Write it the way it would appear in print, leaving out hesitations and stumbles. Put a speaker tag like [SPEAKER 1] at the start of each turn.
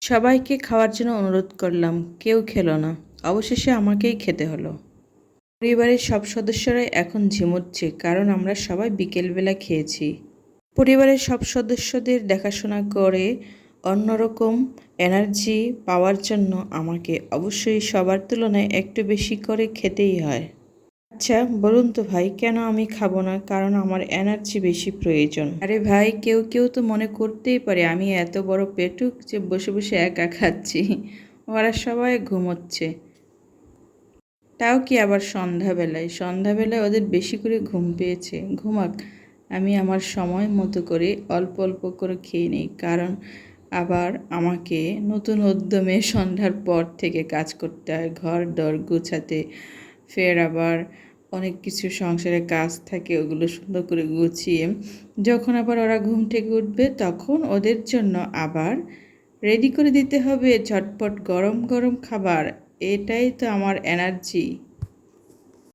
[SPEAKER 1] সবাইকে খাওয়ার জন্য অনুরোধ করলাম, কেউ খেলো না। অবশেষে আমাকেই খেতে হলো। পরিবারের সব সদস্যরাই এখন ঝিমুচ্ছে, কারণ আমরা সবাই বিকেলবেলা খেয়েছি। পরিবারের সব সদস্যদের দেখাশোনা করে অন্যরকম এনার্জি পাওয়ার জন্য আমাকে অবশ্যই সবার তুলনায় একটু বেশি করে খেতেই হয়। আচ্ছা বলুন তো ভাই, কেন আমি খাবো না? কারণ আমার এনার্জি বেশি প্রয়োজন। আরে ভাই, কেউ কেউ তো মনে করতেই পারে আমি এত বড় পেটুক যে বসে বসে একা খাচ্ছি। ওরা সবাই ঘুমোচ্ছে, তাও কি আবার সন্ধ্যাবেলায়? সন্ধ্যাবেলায় ওদের বেশি করে ঘুম পেয়েছে, ঘুমাক। আমি আমার সময় মতো করে অল্প অল্প করে খেয়ে নিই, কারণ আবার আমাকে নতুন উদ্যমে সন্ধ্যার পর থেকে কাজ করতে হয়, ঘর দর গুছাতে। ফের আবার অনেক কিছু সংসারে কাজ থাকে, ওগুলো সুন্দর করে গুছিয়ে যখন আবার ওরা ঘুম থেকে উঠবে তখন ওদের জন্য আবার রেডি করে দিতে হবে ঝটপট গরম গরম খাবার। এটাই তো আমার এনার্জি।